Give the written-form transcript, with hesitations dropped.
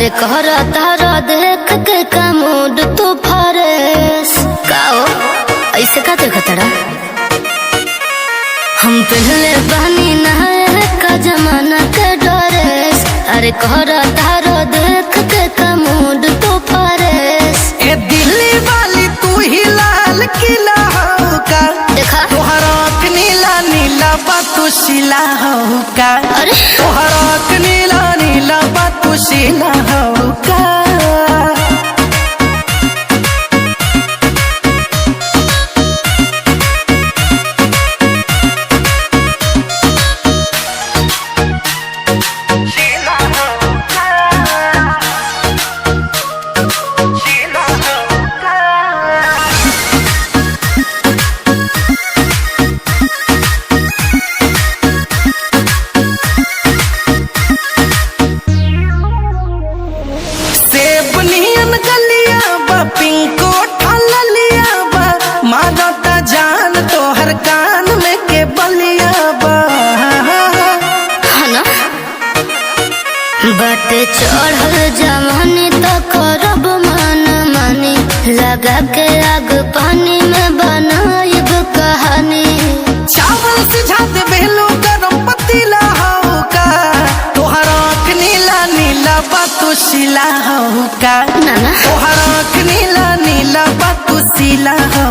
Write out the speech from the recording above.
अरे कहरा तारा देख के का मूड तू फरेस काओ ऐसे का देखा तारा हम पहले बनी नहाए का जमाना के ड्रेस। अरे कहरा तारा देख के का मूड तू फरेस। ए दिल्ली वाली तू ही लाल किला हो का देखा तोहरा नीला नीला बातू शिला हो का। अरे तोहरा नीला नीला बातू शिला हो का। पिंको ठाला लिया बा मारता जान तोहर कान में के बलिया बा ना बट चढ़ल जवानी तो करब मन मानी लगा के आग पानी में बनाइब कहानी। चावल सिझा दे बेलो गरम पतीला हो का तोहरा नीला नीला बातू शिला हो का। ना तोहरा नीला नीला बातू शिला हो